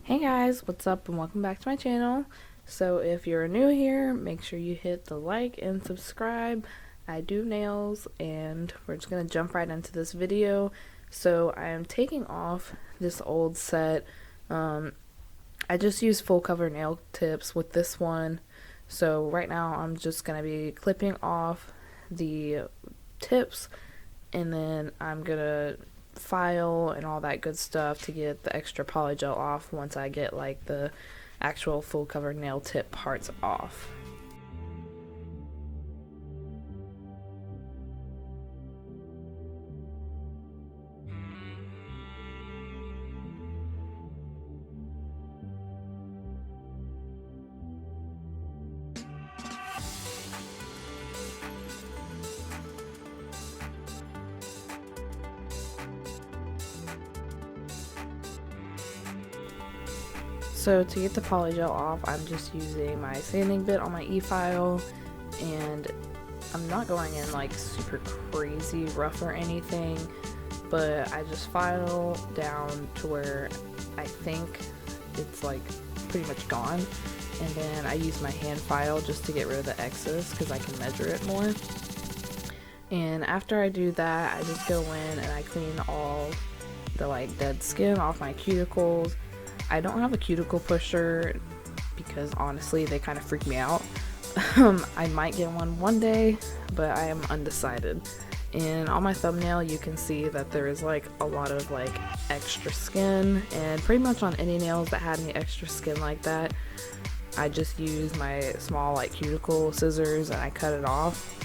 Hey guys, what's up and welcome back to my channel. So if you're new here, make sure you hit the like and subscribe. I do nails and we're just gonna jump right into this video. So I am taking off this old set. I just use full cover nail tips with this one. So right now I'm just gonna be clipping off the tips and then I'm gonna file and all that good stuff to get the extra polygel off once I get like the actual full cover nail tip parts off. So to get the polygel off, I'm just using my sanding bit on my e-file, and I'm not going in like super crazy rough or anything, but I just file down to where I think it's like pretty much gone, and then I use my hand file just to get rid of the excess because I can measure it more. And after I do that, I just go in and I clean all the like dead skin off my cuticles. I don't have a cuticle pusher because honestly they kind of freak me out. I might get one day, but I am undecided. And on my thumbnail you can see that there is like a lot of like extra skin, and pretty much on any nails that had any extra skin like that, I just use my small like cuticle scissors and I cut it off.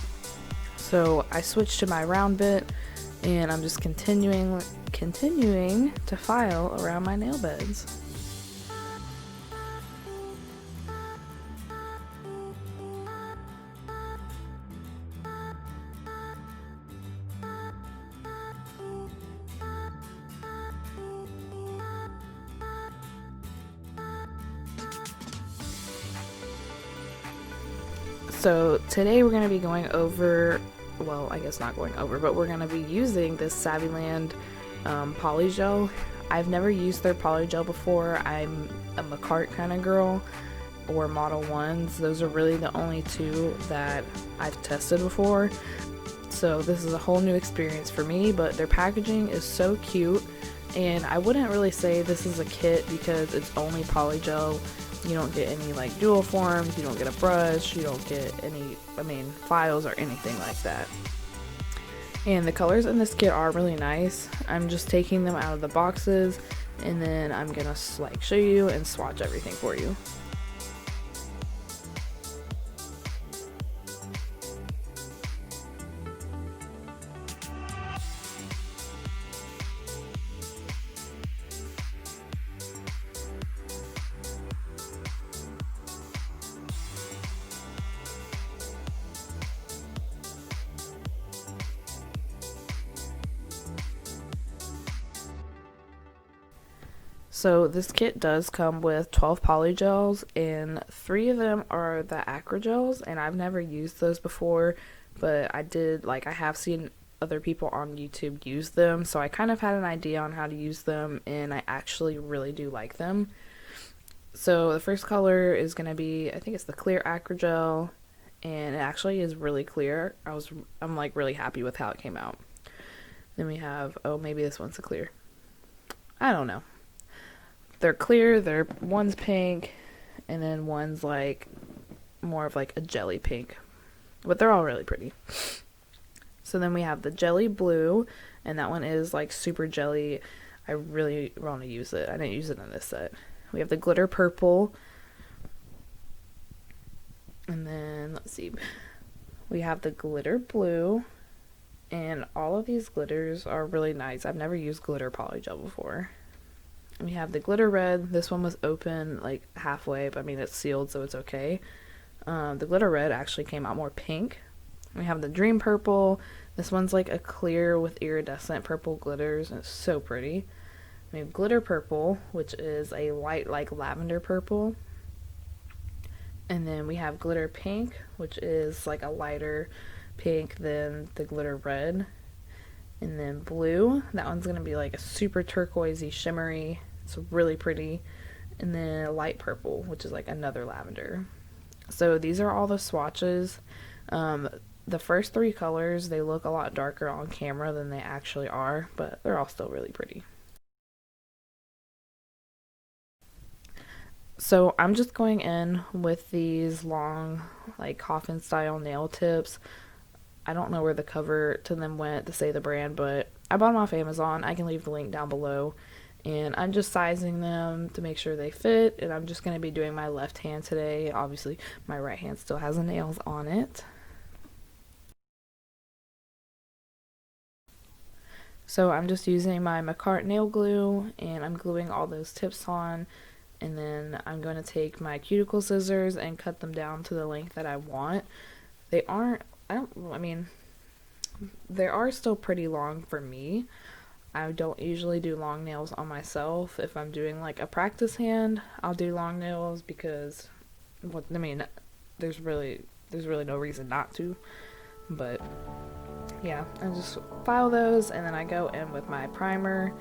So I switched to my round bit and I'm just continuing to file around my nail beds. So today we're going to be going over, well, I guess not going over, but we're going to be using this SAVILAND polygel. I've never used their polygel before. I'm a McCart kind of girl, or Model 1s. Those are really the only two that I've tested before. So this is a whole new experience for me, but their packaging is so cute, and I wouldn't really say this is a kit because it's only polygel. You don't get any like dual forms, you don't get a brush, you don't get any, files or anything like that. And the colors in this kit are really nice. I'm just taking them out of the boxes and then I'm gonna like show you and swatch everything for you. So this kit does come with 12 polygels, and 3 of them are the acrygels, and I've never used those before, but I have seen other people on YouTube use them, so I kind of had an idea on how to use them, and I actually really do like them. So the first color is going to be, I think it's the clear acrygel, and it actually is really clear. I'm like really happy with how it came out. Then we have, oh, maybe this one's a clear. I don't know. They're clear, one's pink, and then one's like more of like a jelly pink, but they're all really pretty. So then we have the jelly blue, and that one is like super jelly. I really want to use it. I didn't use it in this set. We have the glitter purple, and then let's see, we have the glitter blue, and all of these glitters are really nice. I've never used glitter polygel before. We have the glitter red. This one was open like halfway, but it's sealed, so it's okay. The glitter red actually came out more pink. We have the dream purple. This one's like a clear with iridescent purple glitters, and it's so pretty. We have glitter purple, which is a light like lavender purple. And then we have glitter pink, which is like a lighter pink than the glitter red. And then blue, that one's going to be like a super turquoisey shimmery. It's really pretty. and then a light purple, which is like another lavender. So these are all the swatches. The first three colors, they look a lot darker on camera than they actually are, but they're all still really pretty. So I'm just going in with these long, like coffin style nail tips. I don't know where the cover to them went to say the brand, but I bought them off Amazon. I can leave the link down below. And I'm just sizing them to make sure they fit, and I'm just going to be doing my left hand today. Obviously, my right hand still has the nails on it. So I'm just using my McCart nail glue, and I'm gluing all those tips on, and then I'm going to take my cuticle scissors and cut them down to the length that I want. They aren't, I mean, they are still pretty long for me. I don't usually do long nails on myself. If I'm doing like a practice hand, I'll do long nails because, there's really no reason not to. But yeah, I just file those, and then I go in with my primer.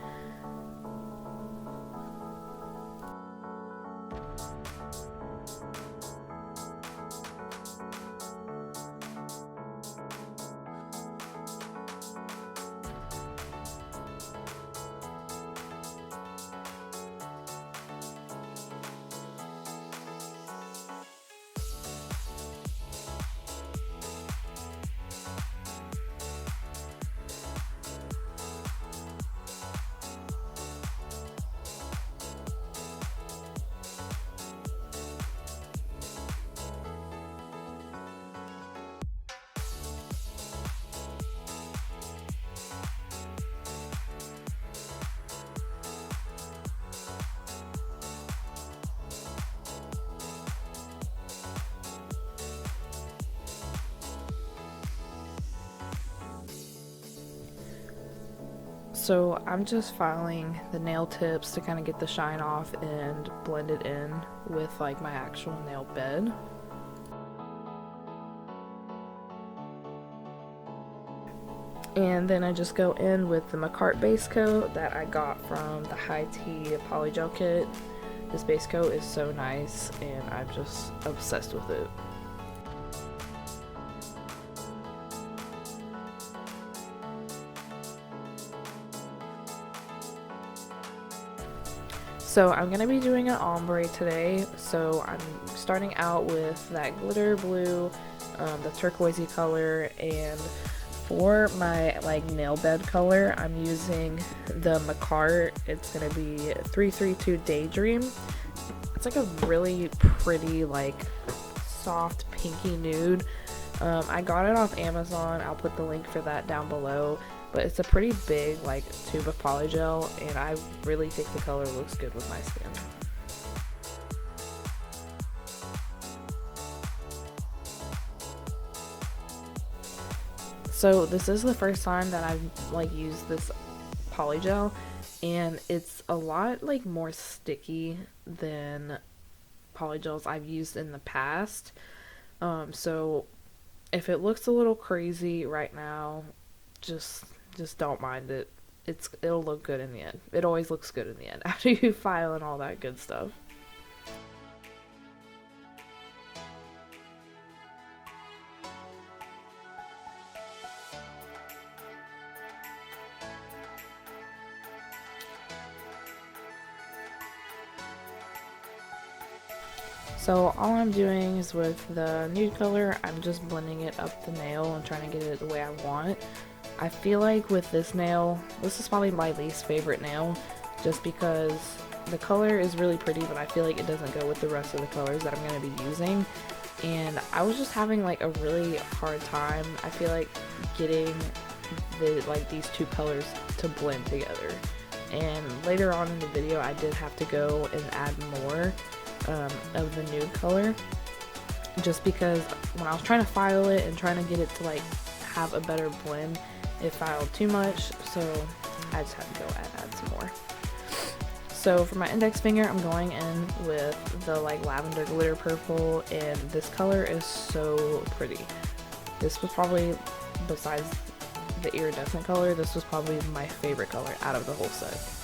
So I'm just filing the nail tips to kind of get the shine off and blend it in with like my actual nail bed. And then I just go in with the McCart base coat that I got from the High Tea Polygel kit. This base coat is so nice, and I'm just obsessed with it. So I'm going to be doing an ombre today, so I'm starting out with that glitter blue, the turquoisey color, and for my like nail bed color, I'm using the McCart. It's going to be 332 Daydream. It's like a really pretty, like soft pinky nude. I got it off Amazon. I'll put the link for that down below. But it's a pretty big like tube of polygel, and I really think the color looks good with my skin. So this is the first time that I've like used this polygel, and it's a lot like more sticky than polygels I've used in the past. So if it looks a little crazy right now, just don't mind it. It'll look good in the end. It always looks good in the end after you file and all that good stuff. So all I'm doing is with the nude color, I'm just blending it up the nail and trying to get it the way I want. I feel like with this nail, this is probably my least favorite nail, just because the color is really pretty, but I feel like it doesn't go with the rest of the colors that I'm going to be using. And I was just having like a really hard time, I feel like, getting these two colors to blend together. And later on in the video, I did have to go and add more of the nude color, just because when I was trying to file it and trying to get it to like have a better blend, it filed too much, so I just had to go and add some more. So for my index finger, I'm going in with the like lavender glitter purple, and this color is so pretty. This was probably, besides the iridescent color, this was probably my favorite color out of the whole set.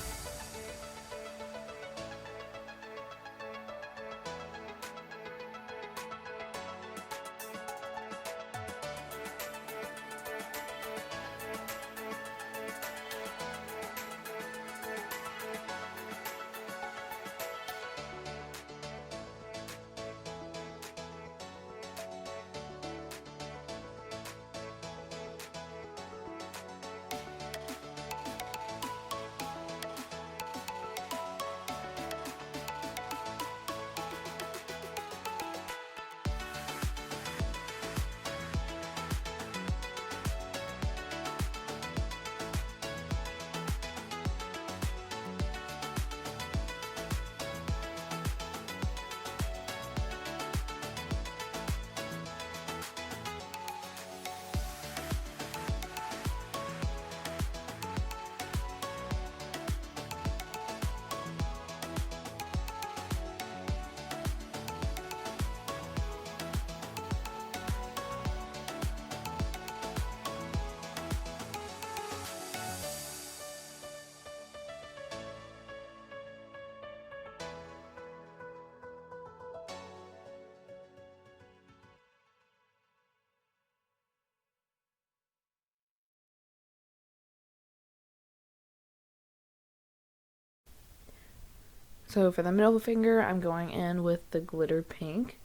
So for the middle finger, I'm going in with the glitter pink.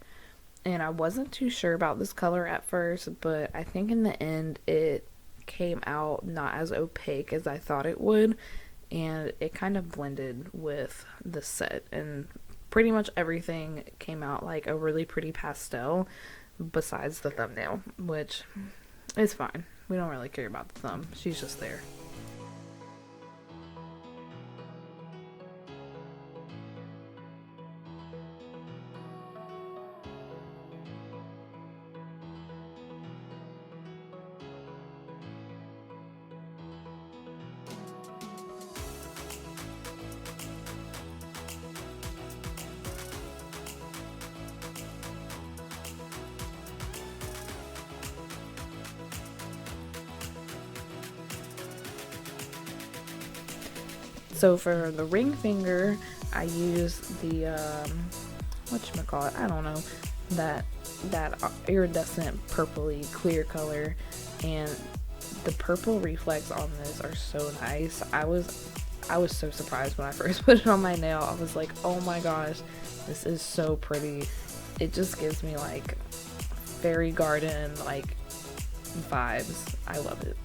And I wasn't too sure about this color at first, but I think in the end it came out not as opaque as I thought it would, and it kind of blended with the set, and pretty much everything came out like a really pretty pastel besides the thumbnail, which is fine. We don't really care about the thumb. She's just there. So for the ring finger, I use the whatchamacallit, I don't know, that iridescent purpley clear color, and the purple reflex on this are so nice. I was so surprised when I first put it on my nail. I was like, oh my gosh, this is so pretty. It just gives me like fairy garden like vibes. I love it.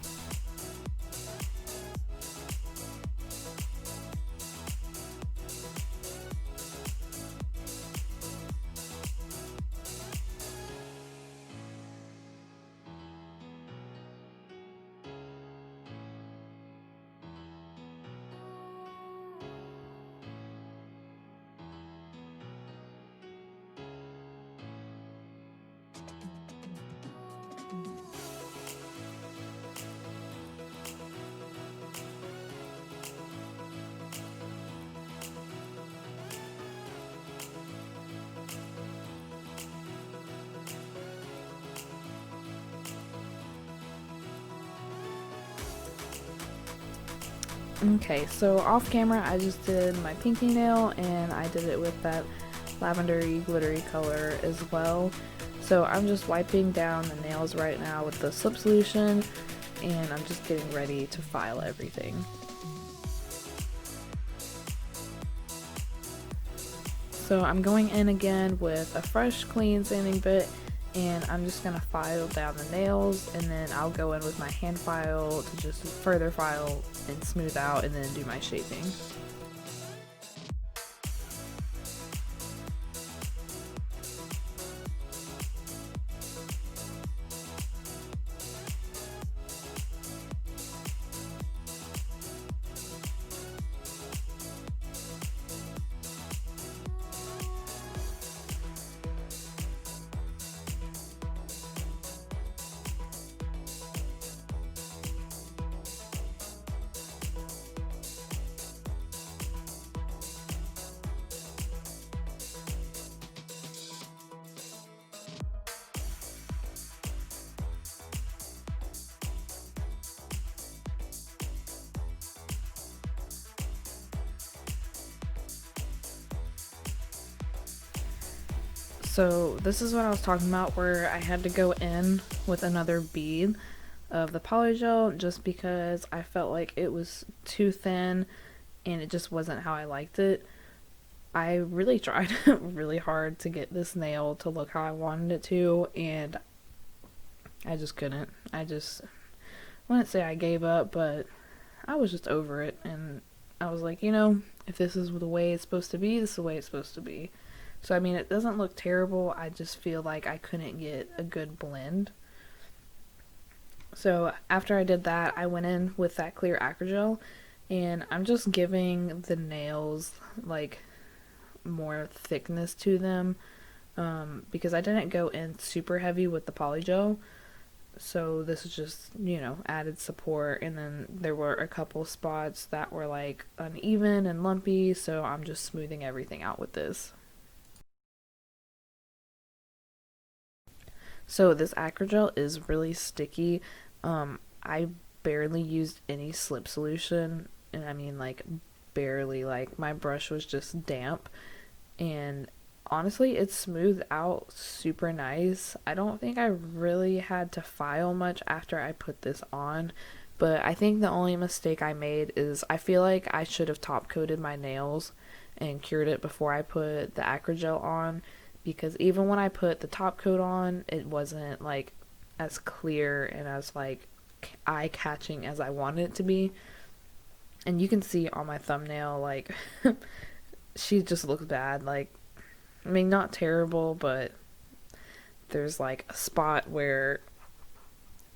Okay, so off camera I just did my pinky nail, and I did it with that lavendery glittery color as well. So I'm just wiping down the nails right now with the slip solution, and I'm just getting ready to file everything. So I'm going in again with a fresh clean sanding bit, and I'm just going to file down the nails, and then I'll go in with my hand file to just further file and smooth out, and then do my shaping. So this is what I was talking about, where I had to go in with another bead of the polygel just because I felt like it was too thin and it just wasn't how I liked it. I really tried really hard to get this nail to look how I wanted it to, and I just couldn't. I wouldn't say I gave up, but I was just over it, and I was like, if this is the way it's supposed to be, this is the way it's supposed to be. So I mean, it doesn't look terrible, I just feel like I couldn't get a good blend. So after I did that, I went in with that clear acrygel, and I'm just giving the nails like more thickness to them, because I didn't go in super heavy with the polygel. So this is just, added support, and then there were a couple spots that were like uneven and lumpy, so I'm just smoothing everything out with this. So this acrygel is really sticky. I barely used any slip solution, and I mean like barely, like my brush was just damp, and honestly it smoothed out super nice. I don't think I really had to file much after I put this on, but I think the only mistake I made is I feel like I should have top coated my nails and cured it before I put the acrygel on, because even when I put the top coat on, it wasn't like as clear and as like eye-catching as I wanted it to be. And you can see on my thumbnail, like, she just looks bad. Like, I mean, not terrible, but there's like a spot where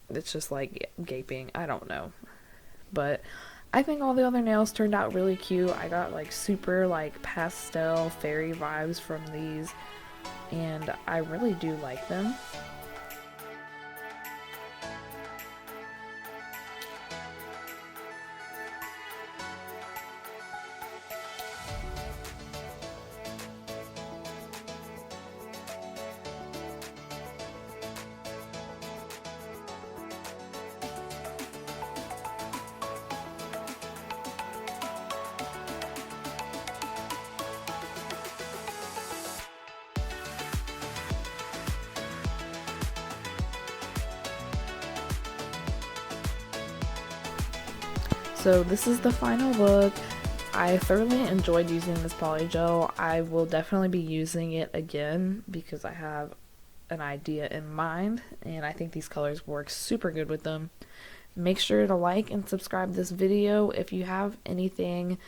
it's just like gaping. I don't know. But I think all the other nails turned out really cute. I got like super like pastel fairy vibes from these, and I really do like them. So this is the final look. I thoroughly enjoyed using this polygel. I will definitely be using it again because I have an idea in mind, and I think these colors work super good with them. Make sure to like and subscribe this video. If you have anything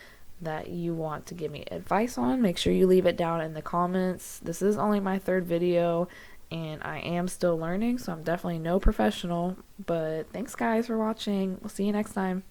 that you want to give me advice on, make sure you leave it down in the comments. This is only my third video, and I am still learning, so I'm definitely no professional. But thanks guys for watching. We'll see you next time.